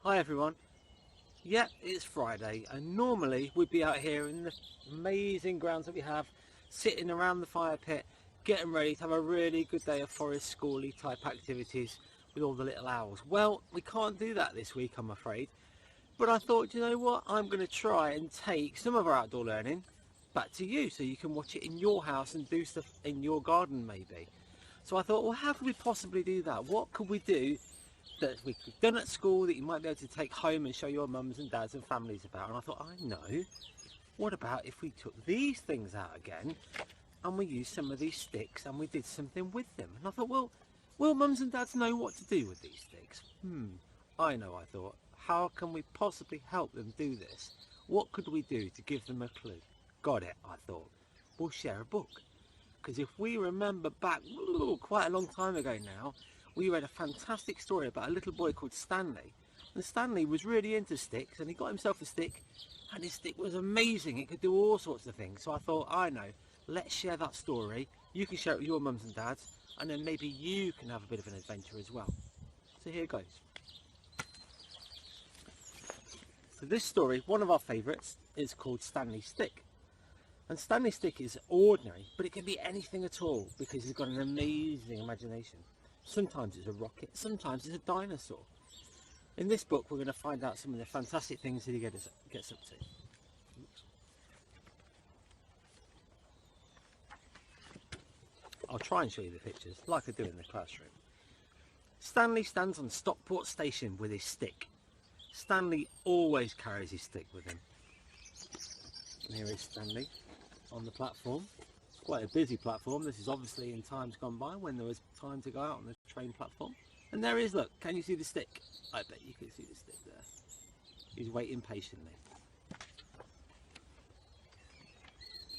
Hi everyone. Yeah, it's Friday and normally we'd be out here in the amazing grounds that we have, sitting around the fire pit, getting ready to have a really good day of forest schooly type activities with all the little owls. Well, we can't do that this week, I'm afraid. But I thought, you know what, I'm going to try and take some of our outdoor learning back to you so you can watch it in your house and do stuff in your garden maybe. So I thought, well, how could we possibly do that? What could we do that we've done at school that you might be able to take home and show your mums and dads and families about? And I thought, I know, what about if we took these things out again and we used some of these sticks and we did something with them? And I thought, well, will mums and dads know what to do with these sticks? I know, I thought, how can we possibly help them do this? What could we do to give them a clue? Got it, I thought, we'll share a book. Because if we remember back quite a long time ago now, we read a fantastic story about a little boy called Stanley. And Stanley was really into sticks and he got himself a stick and his stick was amazing. It could do all sorts of things. So I thought, I know, let's share that story. You can share it with your mums and dads and then maybe you can have a bit of an adventure as well. So here goes. So this story, one of our favourites, is called Stanley's Stick. And Stanley's stick is ordinary, but it can be anything at all because he's got an amazing imagination. Sometimes it's a rocket, sometimes it's a dinosaur. In this book we're going to find out some of the fantastic things that he gets up to. I'll try and show you the pictures like I do in the classroom. Stanley stands on Stockport Station with his stick. Stanley always carries his stick with him. And here is Stanley on the platform. It's quite a busy platform. This is obviously in times gone by when there was time to go out on the train platform. And there he is, look, can you see the stick? I bet you can see the stick there. He's waiting patiently.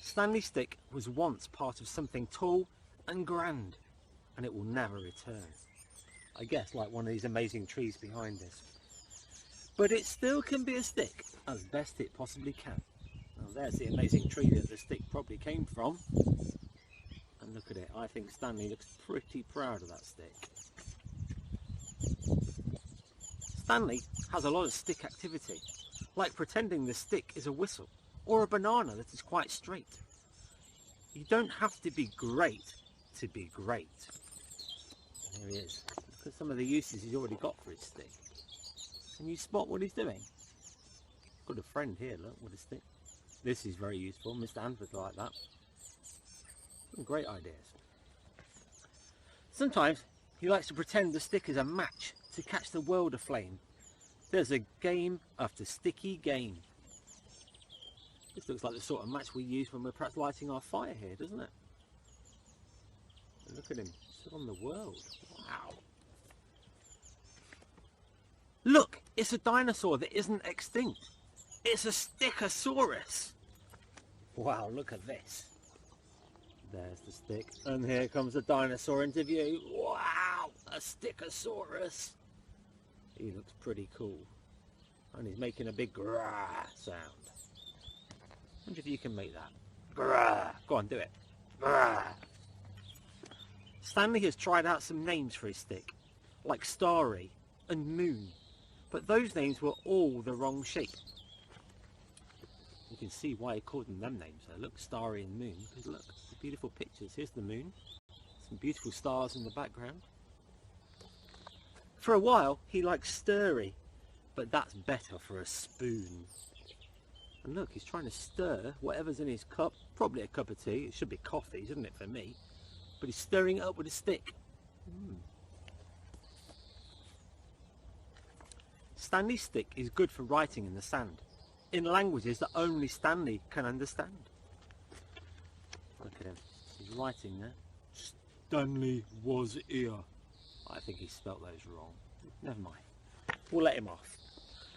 Stanley's stick was once part of something tall and grand, and it will never return. I guess like one of these amazing trees behind us. But it still can be a stick as best it possibly can. Now there's the amazing tree that the stick probably came from. And look at it, I think Stanley looks pretty proud of that stick. Stanley has a lot of stick activity, like pretending the stick is a whistle or a banana that is quite straight. You don't have to be great to be great. And here he is. Look at some of the uses he's already got for his stick. Can you spot what he's doing? Got a friend here, look, with a stick. This is very useful. Mr. Anford like that. Some great ideas. Sometimes he likes to pretend the stick is a match to catch the world aflame. There's a game after sticky game. This looks like the sort of match we use when we're perhaps lighting our fire here, doesn't it? And look at him, sit on the world. Wow. Look, it's a dinosaur that isn't extinct. It's a Stickosaurus. Wow, look at this. There's the stick. And here comes the dinosaur into view. Wow, a Stickosaurus. He looks pretty cool. And he's making a big grrrr sound. I wonder if you can make that. Grrrr. Go on, do it. Grrrr. Stanley has tried out some names for his stick, like Starry and Moon. But those names were all the wrong shape. You can see why he called them names. So look, Starry and Moon, because look, the beautiful pictures. Here's the moon, some beautiful stars in the background. For a while, he liked Stirry, but that's better for a spoon. And look, he's trying to stir whatever's in his cup, probably a cup of tea. It should be coffee, shouldn't it, for me? But he's stirring it up with a stick. Stanley's stick is good for writing in the sand, in languages that only Stanley can understand. Look at him, he's writing there. Stanley was here. I think he spelt those wrong. Never mind, we'll let him off.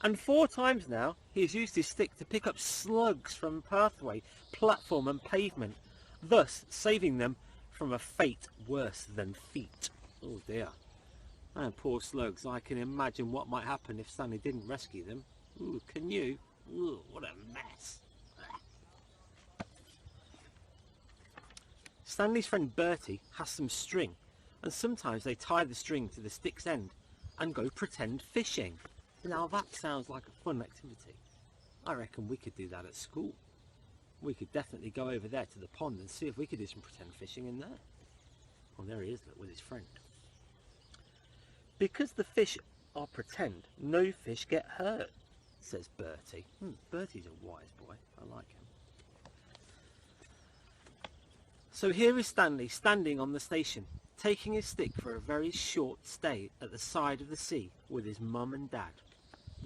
And 4 times now, he's used his stick to pick up slugs from pathway, platform and pavement, thus saving them from a fate worse than feet. Oh dear. And poor slugs, I can imagine what might happen if Stanley didn't rescue them. Ooh, can you? Ooh, what a mess. Stanley's friend Bertie has some string, and sometimes they tie the string to the stick's end and go pretend fishing. Now that sounds like a fun activity. I reckon we could do that at school. We could definitely go over there to the pond and see if we could do some pretend fishing in there. Oh, there he is, look, with his friend. Because the fish are pretend, no fish get hurt, says Bertie. Bertie's a wise boy. I like him. So here is Stanley standing on the station, taking his stick for a very short stay at the side of the sea with his mum and dad.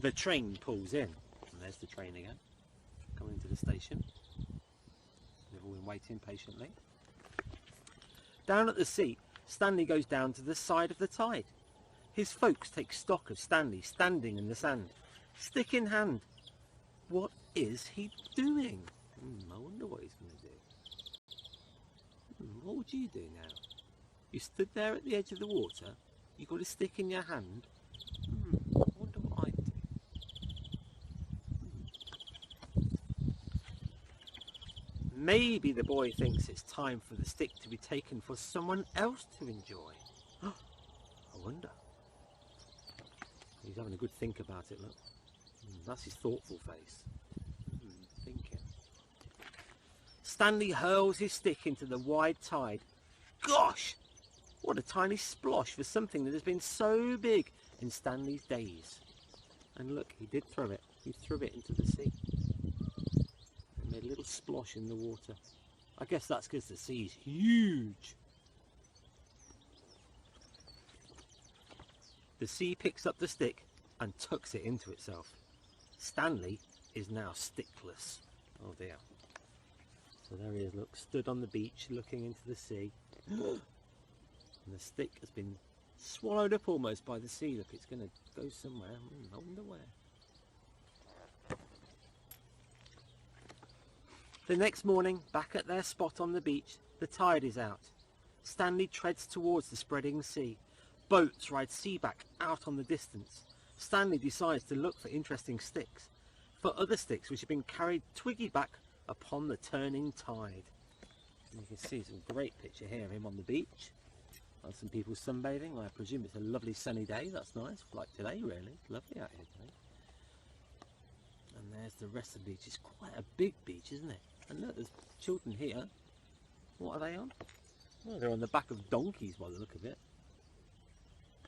The train pulls in, and there's the train again, coming to the station. They've all been waiting patiently. Down at the sea, Stanley goes down to the side of the tide. His folks take stock of Stanley standing in the sand, stick in hand. What is he doing? I wonder what he's going to do. What would you do now? You stood there at the edge of the water, you got a stick in your hand. I wonder what I'd do. Maybe the boy thinks it's time for the stick to be taken for someone else to enjoy. I wonder. He's having a good think about it, look. That's his thoughtful face. Thinking. Stanley hurls his stick into the wide tide. Gosh! What a tiny splosh for something that has been so big in Stanley's days. And look, he did throw it. He threw it into the sea. It made a little splosh in the water. I guess that's because the sea's huge. The sea picks up the stick and tucks it into itself. Stanley is now stickless. Oh dear. So there he is, look, stood on the beach looking into the sea. And the stick has been swallowed up almost by the sea. Look, it's going to go somewhere. I wonder where. The next morning, back at their spot on the beach, the tide is out. Stanley treads towards the spreading sea. Boats ride seaback out on the distance. Stanley decides to look for interesting sticks, for other sticks which have been carried twiggy back upon the turning tide. And you can see some great picture here of him on the beach. And some people sunbathing. I presume it's a lovely sunny day. That's nice, like today really. Lovely out here today. And there's the rest of the beach. It's quite a big beach, isn't it? And look, there's children here. What are they on? Oh, they're on the back of donkeys by the look of it.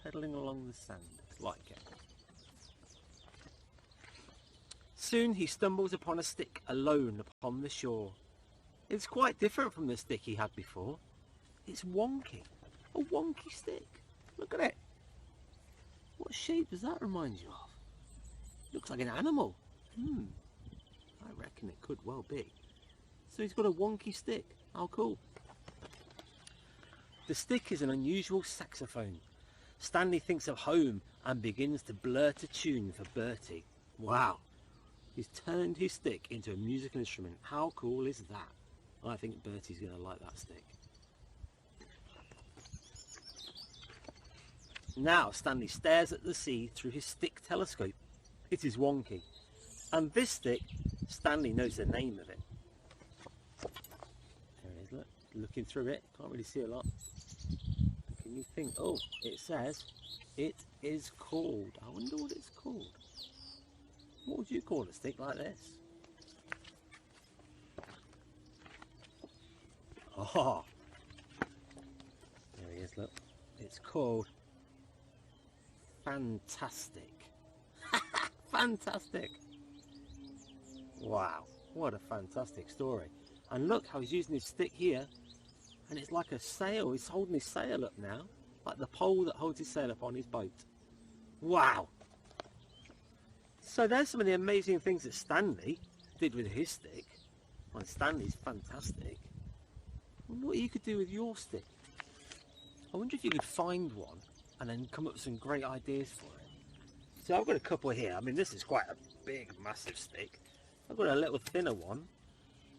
Pedalling along the sand, like it. Soon he stumbles upon a stick alone upon the shore. It's quite different from the stick he had before. It's wonky. A wonky stick. Look at it. What shape does that remind you of? Looks like an animal. I reckon it could well be. So he's got a wonky stick. How cool. The stick is an unusual saxophone. Stanley thinks of home and begins to blurt a tune for Bertie. Wow. He's turned his stick into a musical instrument. How cool is that? I think Bertie's going to like that stick. Now Stanley stares at the sea through his stick telescope. It is wonky. And this stick, Stanley knows the name of it. There it is, look. Looking through it. Can't really see a lot. Can you think? Oh, it says it is called. I wonder what it's called. What would you call a stick like this? Oh, there he is, look. It's called Fantastic. Fantastic. Wow, what a fantastic story. And look how he's using his stick here. And it's like a sail. He's holding his sail up now. Like the pole that holds his sail up on his boat. Wow. So there's some of the amazing things that Stanley did with his stick. Well, Stanley's fantastic. I wonder what you could do with your stick. I wonder if you could find one and then come up with some great ideas for it. So I've got a couple here. I mean, this is quite a big, massive stick. I've got a little thinner one.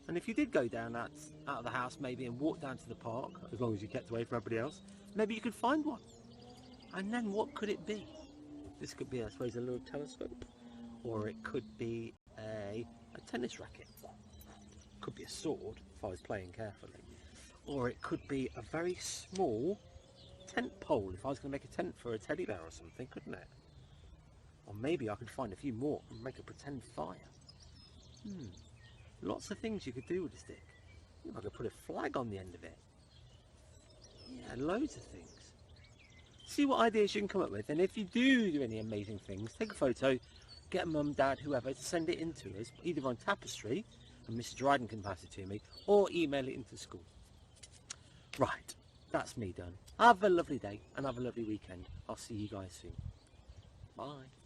And if you did go down out of the house maybe and walk down to the park, as long as you kept away from everybody else, maybe you could find one. And then what could it be? This could be, I suppose, a little telescope. Or it could be a tennis racket. Could be a sword, if I was playing carefully. Or it could be a very small tent pole, if I was going to make a tent for a teddy bear or something, couldn't it? Or maybe I could find a few more and make a pretend fire. Lots of things you could do with a stick. I could put a flag on the end of it. Yeah, loads of things. See what ideas you can come up with, and if you do any amazing things, take a photo, get mum, dad, whoever, to send it in to us, either on Tapestry, and Mrs. Dryden can pass it to me, or email it into school. Right, that's me done. Have a lovely day, and have a lovely weekend. I'll see you guys soon. Bye.